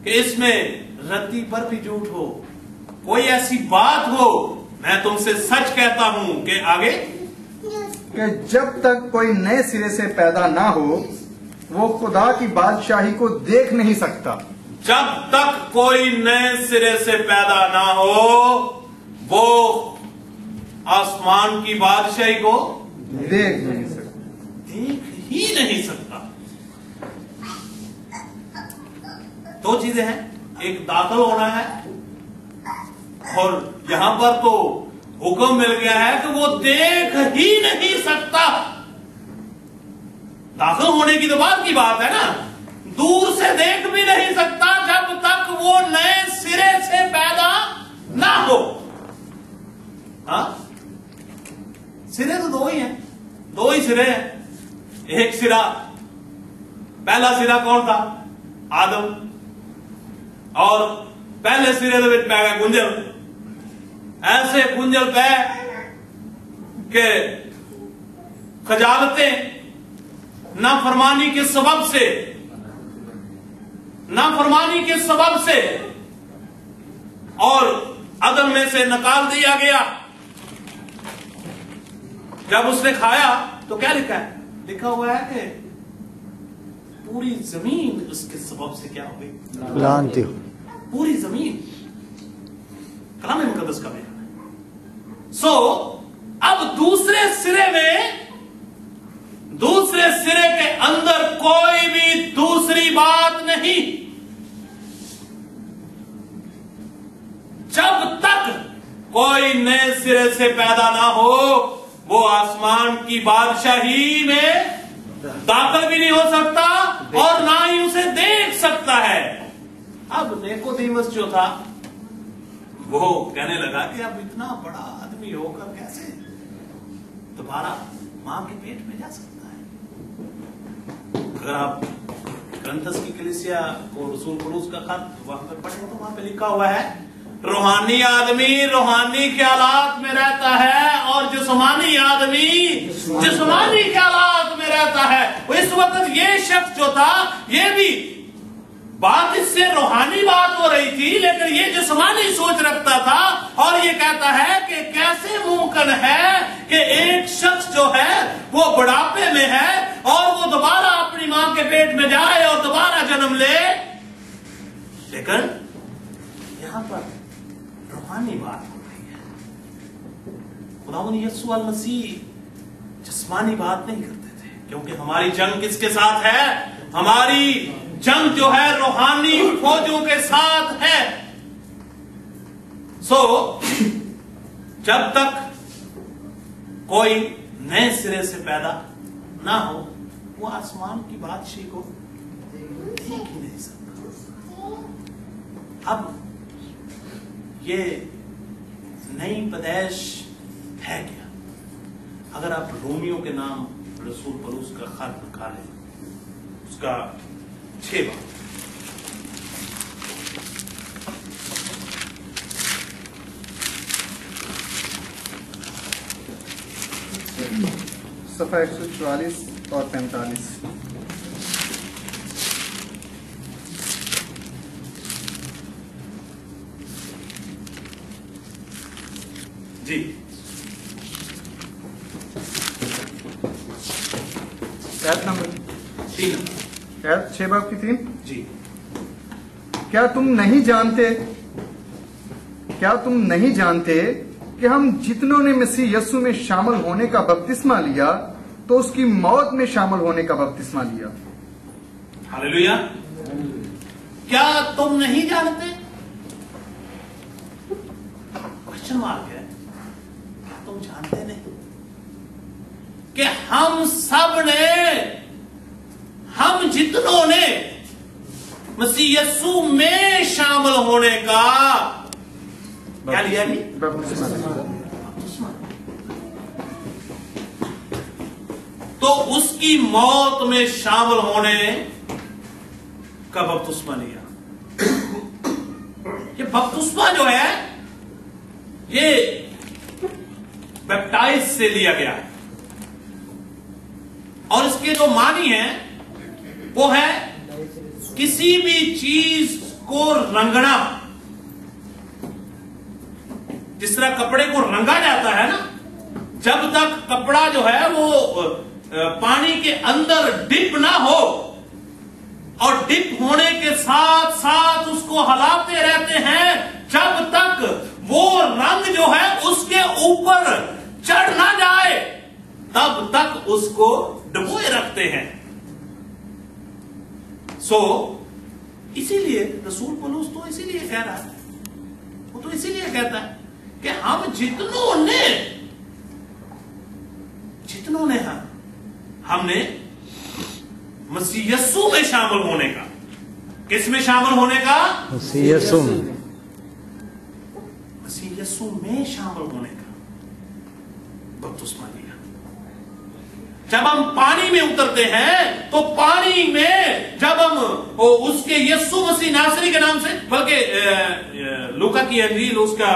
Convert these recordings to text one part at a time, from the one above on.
کہ اس میں رتی پر بھی جھوٹ ہو، کوئی ایسی بات ہو، میں تم سے سچ کہتا ہوں کہ آگے کہ جب تک کوئی نئے سرے سے پیدا نہ ہو وہ خدا کی بادشاہی کو دیکھ نہیں سکتا۔ جب تک کوئی نئے سرے سے پیدا نہ ہو وہ آسمان کی بادشاہی کو دیکھ نہیں سکتا، دیکھ ہی نہیں سکتا۔ دو چیزیں ہیں، ایک داخل ہونا ہے اور یہاں پر تو حکم مل گیا ہے کہ وہ دیکھ ہی نہیں سکتا۔ داخل ہونے کی تو بعد کی بات ہے نا، دور سے دیکھ بھی نہیں سکتا جب تک وہ نئے سرے سے پیدا نہ ہو۔ ہاں سرے تو دو ہی ہیں، دو ہی سرے ہیں۔ ایک سرا، پہلا سرا کون تھا؟ آدم، اور پہلے سرے دے وچ پی گیا گنجل، ایسے گنجل پہ کہ خجالتیں نافرمانی کے سبب سے اور عدن میں سے نکال دیا گیا۔ جب اس نے کھایا تو کیا لکھا ہے؟ لکھا ہوا ہے کہ پوری زمین اس کے سبب سے کیا ہو گئی؟ لعنتی ہو۔ پوری زمین، کلام مقدس کا بیان ہے۔ سو اب دوسرے سرے کے اندر کوئی بھی دوسری بات نہیں۔ جب تک کوئی نئے سرے سے پیدا نہ ہو وہ آسمان کی بادشاہی میں داخل بھی نہیں ہو سکتا اور نہ ہی اسے دیکھ سکتا ہے۔ اب نیکودیمس جو تھا وہ کہنے لگا کہ اب اتنا بڑا آدمی ہو کر کیسے دوبارہ ماں کے پیٹ میں جا سکتا ہے؟ اگر آپ کرنتھس کی کلیسیا کو رسول پولس کا خط وہاں پر پڑھیں تو وہاں پہ لکھا ہوا ہے روحانی آدمی روحانی خیالات میں رہتا ہے اور جسمانی آدمی جسمانی خیالات میں رہتا ہے۔ اس وقت یہ شخص جو تھا یہ بھی بات اس سے روحانی بات ہو رہی تھی لیکن یہ جسمانی سوچ رکھتا تھا، اور یہ کہتا ہے کہ کیسے ممکن ہے کہ ایک شخص جو ہے وہ بڑھاپے میں ہے اور وہ دوبارہ اپنی ماں کے پیٹ میں جائے اور دوبارہ جنم لے۔ لیکن یہاں پر روحانی بات ہو رہی ہے۔ خداوند یسوع المسیح جسمانی بات نہیں کرتے تھے، کیونکہ ہماری جنگ کس کے ساتھ ہے؟ ہماری جنگ جو ہے روحانی فوجوں کے ساتھ ہے۔ سو جب تک کوئی نئے سرے سے پیدا نہ ہو وہ آسمان کی بادشاہی کو دیکھ ہی نہیں سکتا۔ اب یہ نئی پیدائش ہے کیا؟ اگر آپ رومیو کے نام رسول پولس کا خط نکالیں اس کا 6 باب، صفحہ 144 اور 45۔ جی آیت نمبر 3، آیت 6 باب کی 3۔ جی کیا تم نہیں جانتے کہ ہم جتنوں نے مسیح یسوع میں شامل ہونے کا بپتسمہ لیا تو اس کی موت میں شامل ہونے کا بپتسمہ لیا۔ ہاللیلویا۔ کیا تم نہیں جانتے؟ کوشچن مارک ہے، کیا تم جانتے نہیں کہ ہم سب نے، ہم جتنوں نے مسیح یسوع میں شامل ہونے کا کیا لیا جی؟ تو اس کی موت میں شامل ہونے کا بپتسمہ لیا۔ یہ بپتسمہ جو ہے یہ بیپٹائز سے لیا گیا ہے، اور اس کے جو معنی ہیں وہ ہے کسی بھی چیز को रंगना, जिस तरह कपड़े को रंगा जाता है ना, जब तक कपड़ा जो है वो पानी के अंदर डिप ना हो, और डिप होने के साथ साथ उसको हिलाते रहते हैं जब तक वो रंग जो है उसके ऊपर चढ़ ना जाए, तब तक उसको डुबोए रखते हैं। इसीलिए रसूल पौलुस तो इसीलिए कह रहा है, वो तो इसीलिए कहता है कि हम जितनों ने हमने मसीह यस्सु में शामिल होने का, किस में शामिल होने का? मसीह यस्सु में, मसीह यस्सु में शामिल होने का बपतिस्मा लिया। जब हम पानी में उतरते हैं तो पानी में जब हम उसके यस्सु मसीह नासरी के नाम से, बल्कि लूका की अंजील उसका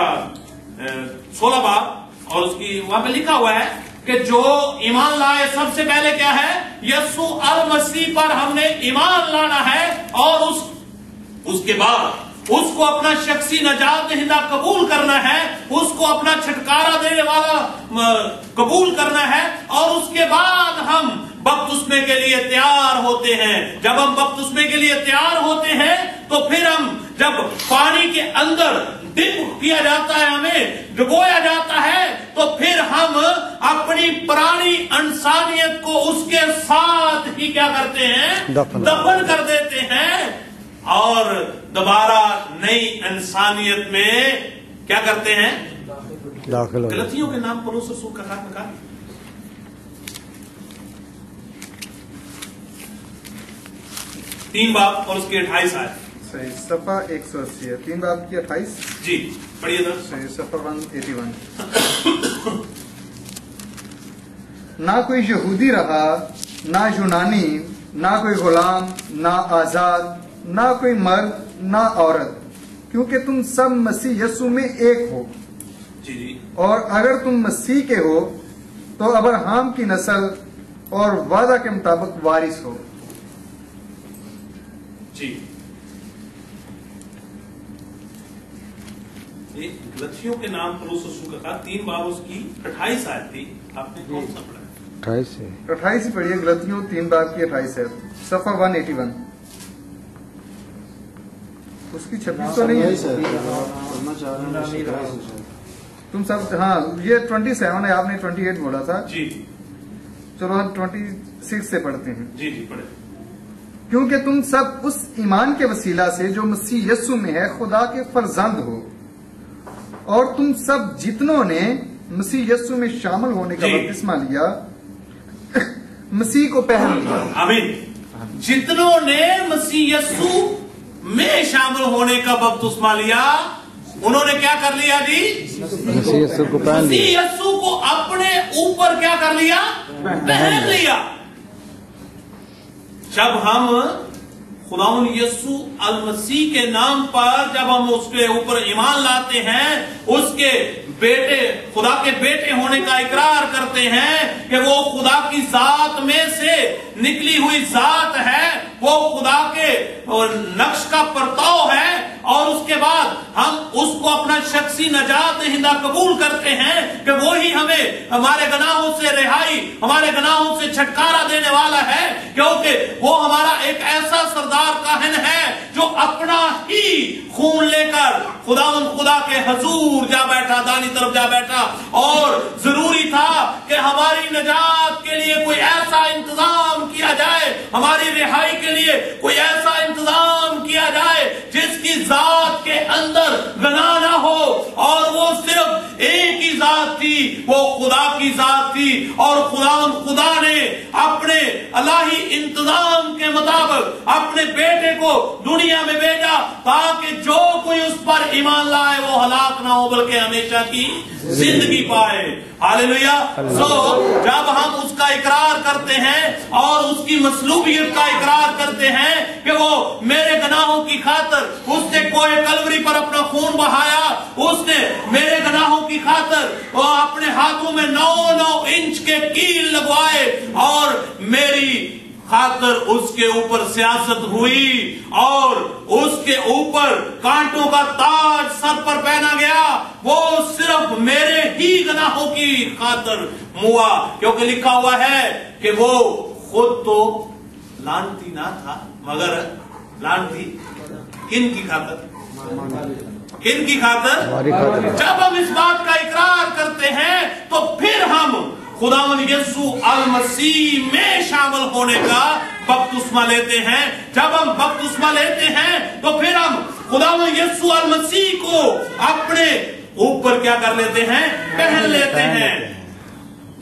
16 बाब और उसकी वहां पे लिखा हुआ है कि जो ईमान लाए, सबसे पहले क्या है? यस्सु अल मसीह पर हमने ईमान लाना है, और उसके बाद उसको अपना शख्सी नजात दहिंदा कबूल करना है, उसको अपना छुटकारा देने वाला कबूल करना है, और उसके बाद हम बपतिस्मे के लिए तैयार होते हैं। जब हम बपतिस्मे के लिए तैयार होते हैं तो फिर हम जब पानी के अंदर डिप किया जाता है, हमें डुबोया जाता है, तो फिर हम अपनी पुरानी इंसानियत को उसके साथ ही क्या करते हैं? दफन कर देते हैं, और दोबारा नई इंसानियत में क्या करते हैं? दाखिल। गलतियों के नाम पौलुस रसूल का काम कहा 3 बाब और उसके 28 आए। सही, सफा 180 है, 3 बाब की 28। जी पढ़िए सर। सही, सफा 181। ना कोई यहूदी रहा, ना यूनानी, ना कोई गुलाम, ना आजाद, ना कोई मर्द, ना औरत, क्योंकि तुम सब मसीह यस्सु में एक हो। जी जी। और अगर तुम मसीह के हो तो अब्राहम की नस्ल और वादा के मुताबिक वारिस हो। जी, गलतियों के नाम पौलुस रसूल का 3 बाब उसकी 28 आयत थी। आपने कौन सा पढ़ा? 28 है, 28 ही पढ़िए, गलतियों 3 बाब की 28 है, सफा 181। उसकी 26 तो नहीं है तुम सब। हाँ, ये 27 है, आपने 28 बोला था। जी चलो हम 26 से पढ़ते हैं। जी जी पढ़े। क्योंकि तुम सब उस ईमान के वसीला से जो मसीह यस्सु में है खुदा के फर्जंद हो, और तुम सब जितनों ने मसीह यस्सु में शामिल होने का बपतिस्मा लिया, मसीह को पहन लिया। आमीन। जितनों ने मसीह यस्सु में शामिल होने का बपतिस्मा लिया, उन्होंने क्या कर लिया जी? मसीह यस्सु को पहन लिया। मसीह यस्सु को अपने ऊपर क्या कर लिया? पहन लिया। जब हम खुदावन यस्सु अल मसीह के नाम पर जब हम उसके ऊपर ईमान लाते हैं, उसके बेटे, खुदा के बेटे होने का इकरार करते हैं कि वो खुदा की जात में से निकली हुई जात है, वो खुदा के नक्श का परताव है, और उसके बाद हम उसको अपना शख्सी नजात दहिंदा कबूल करते हैं कि वो ही हमें हमारे गुनाहों से रिहाई, हमारे गुनाहों से छुटकारा देने वाला है, क्योंकि वो हमारा एक ऐसा सरदार काहिन है जो अपना ही खून लेकर खुदा के हजूर जा बैठा, दानी तरफ जा बैठा। और जरूरी था कि हमारी नजात के लिए कोई ऐसा इंतजाम किया जाए, हमारी रिहाई के लिए कोई ऐसा इंतजाम किया जाए जिसकी जात के अंदर गुनाह ना हो, और वो सिर्फ एक ही जात थी, वो खुदा की जात थी। और खुदा ने अपने अलाही इंतजाम के मुताबिक अपने बेटे को दुनिया में भेजा ताकि जो कोई उस पर ईमान लाए वो हलाक ना हो बल्कि हमेशा की जिंदगी पाए। हालेलुया। जब हम उसका इकरार करते हैं और उसकी मसलूबियत का इकरार करते हैं कि वो मेरे गुनाहों की खातिर उसने कोई कलवरी पर अपना खून बहाया, उसने मेरे गुनाहों की खातिर वो अपने हाथों में 9-9 इंच के कील लगवाए और मेरी खातर उसके ऊपर सियासत हुई और उसके ऊपर कांटों का ताज सर पर पहना गया। वो सिर्फ मेरे ही गुनाहों की खातर मुआ, क्योंकि लिखा हुआ है कि वो खुद तो लानती ना था, मगर लानती किन की खातर? किन की खातर? हमारी खातिर। जब हम इस बात का इकरार करते हैं तो फिर हम खुदावंद यीशु अल मसीह में शामिल होने का बपतिस्मा लेते हैं। जब हम बपतिस्मा लेते हैं तो फिर हम खुदावंद यीशु अल मसीह को अपने ऊपर क्या कर लेते हैं? पहन लेते हैं।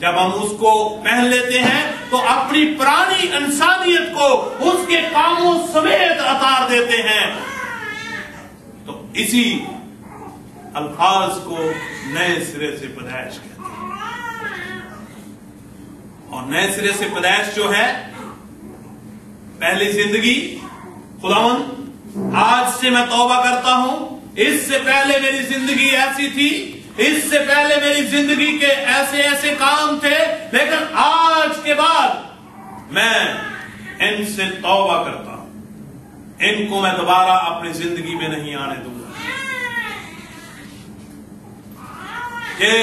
जब हम उसको पहन लेते हैं तो अपनी पुरानी इंसानियत को उसके कामों समेत उतार देते हैं। तो इसी अल्फाज को नए सिरे से पैदाइश कहते हैं। और नए सिरे से पैदाइश जो है, पहली जिंदगी, खुदावंद आज से मैं तौबा करता हूं, इससे पहले मेरी जिंदगी ऐसी थी, इससे पहले मेरी जिंदगी के ऐसे ऐसे काम थे, लेकिन आज के बाद मैं इनसे तौबा करता हूं, इनको मैं दोबारा अपनी जिंदगी में नहीं आने दूंगा। ये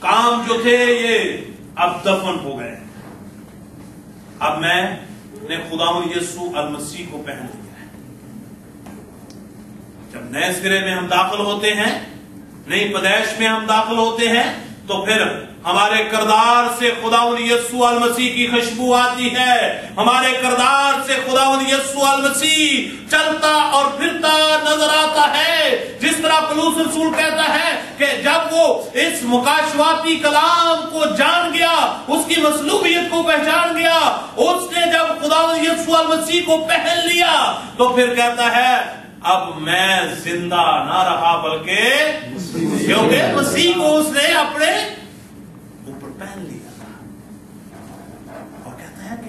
काम जो थे ये अब दफन हो गए। अब मैंने खुदावंद यीशु अल मसीह को पहन लिया है। जब नए सिरे में हम दाखिल होते हैं, नई पैदाइश में हम दाखिल होते हैं, तो फिर हमारे किरदार से खुदावंद यीशु अल मसीह की खुशबू आती है। हमारे किरदार से खुदावंद यीशु अल मसीह चलता और फिरता नजर आता है। जिस तरह पौलुस रसूल कहता है कि जब वो इस मुकाशवाती कलाम को जान गया, उसकी मसलूबियत को पहचान गया, उसने जब खुदावंद यीशु अल मसीह को पहन लिया, तो फिर कहता है अब मैं जिंदा ना रहा बल्कि, क्योंकि मसीह को उसने अपने ऊपर पहन लिया था। और कहता है कि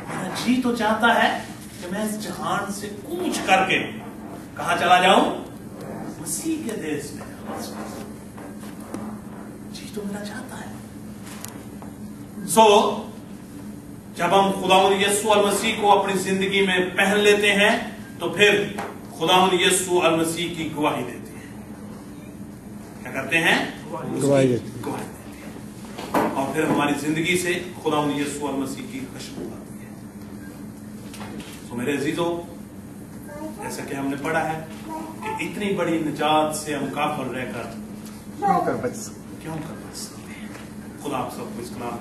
मेरा जी तो चाहता है कि मैं इस जहान से कूच करके कहां चला जाऊं? मसीह के देश में। जी तो मेरा चाहता है। जब हम खुदावंद यीशु अल मसीह को अपनी जिंदगी में पहन लेते हैं तो फिर खुदावंद यीशु अल मसीह की गवाही देते हैं। क्या करते हैं? गवाही देते हैं। और फिर हमारी जिंदगी से खुदावंद यीशु अल मसीह की खुशबू आती है। तो मेरे अजीजों, जैसा कि हमने पढ़ा है कि इतनी बड़ी निजात से हम काफिर रहकर क्यों कर बच सकते हैं? खुदा आप सबको इस कलाम